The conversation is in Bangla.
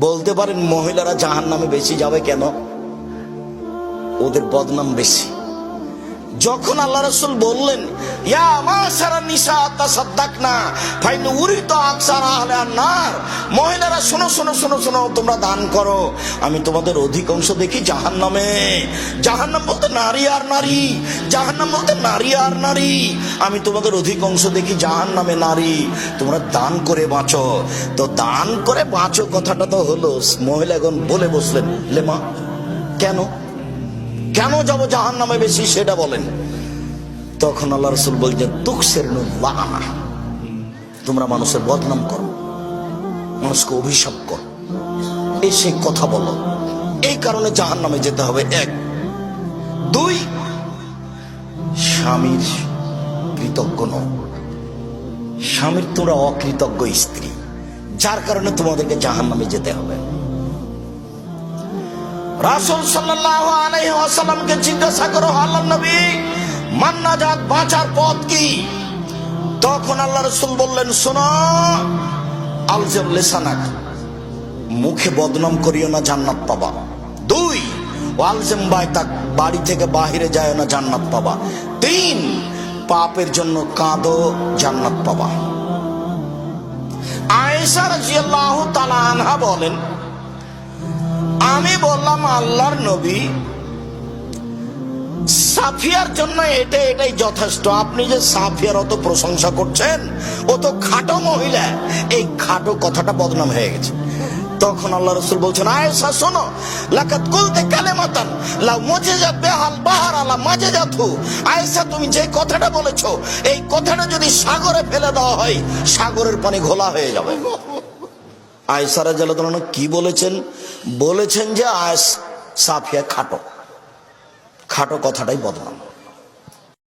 বলতে পারেন মহিলারা জাহান্নামে বেশি যাবে কেন? ওদের বদনাম বেশি। যখন আল্লাহ রাসূল বললেন ইয়া মাশারা নিসা তাসাদদাকনা ফাইন উরিদু আকসারা আহলে আন-নার, মহিলারা শোনো শোনো শোনো শোনো, তোমরা দান করো, আমি তোমাদের অধিকাংশ দেখি জাহান্নামে। জাহান্নাম বলতে নারী আর নারী, জাহান্নাম বলতে নারী আর নারী, আমি তোমাদের অধিকাংশ দেখি জাহান্নামে নারী, তোমরা দান করে বাঁচো। তো দান করে বাঁচো কথাটা তো হলো, মহিলাগণ বলে বসলেন লেমা কেন কেন যাবো জাহান্নামে বেশি সেটা বলেন। তখন আল্লাহ রাসূল বলছেন তুকসিরুল্লাহ, তোমরা মানুষের বদনাম করো, মানুষকে অভিশাপ করো, এসে কথা বলো, এই কারণে জাহান্নামে যেতে হবে। এক। দুই, স্বামীর কৃতজ্ঞ নও, স্বামীর তোমরা অকৃতজ্ঞ স্ত্রী, যার কারণে তোমাদেরকে জাহান্নামে যেতে হবে। রাসূল সাল্লাল্লাহু আলাইহি ওয়াসাল্লামকে জিজ্ঞাসা করো আল্লাহর নবী মান নাজাত, বাঁচার পথ কি? তখন আল্লাহ রাসূল বললেন শোনো, আলজাম লিসানাক, মুখে বদনাম করিও না, জান্নাত পাবা। দুই, ওয়ালজাম বাইতাক, বাড়ি থেকে বাহিরে যায় না, জান্নাত পাবা। তিন, পাপের জন্য কাঁদো, জান্নাত পাবা। আয়েশা রাদিয়াল্লাহু তাআলা আনহা বলেন আমি বললাম আল্লাহর নবী সাফিয়ার জন্য এটাই যথেষ্ট, আপনি যে সাফিয়ার অত প্রশংসা করছেন, ও তো খাটো মহিলা, এই খাটো কথাটা বদনাম হয়ে গেছে। তখন আল্লাহ রাসূল বলছেন আয়েশা শোনো, লাকাত কুলতে কালিমাতান লাউ মুজিজাত বিহাল বাহর আলা মাজাজাতহু, আয়েশা তুমি যে কথাটা বলেছো, এই কথাটা যদি সাগরে ফেলে দেওয়া হয়, সাগরের পানি ঘোলা হয়ে যাবে। আয়েশা রাদিয়াল্লাহু তাআলা কি বলেছেন? বলেছেন যে সাফিয়া খাটো, খাটো কথাটাই বদনাম।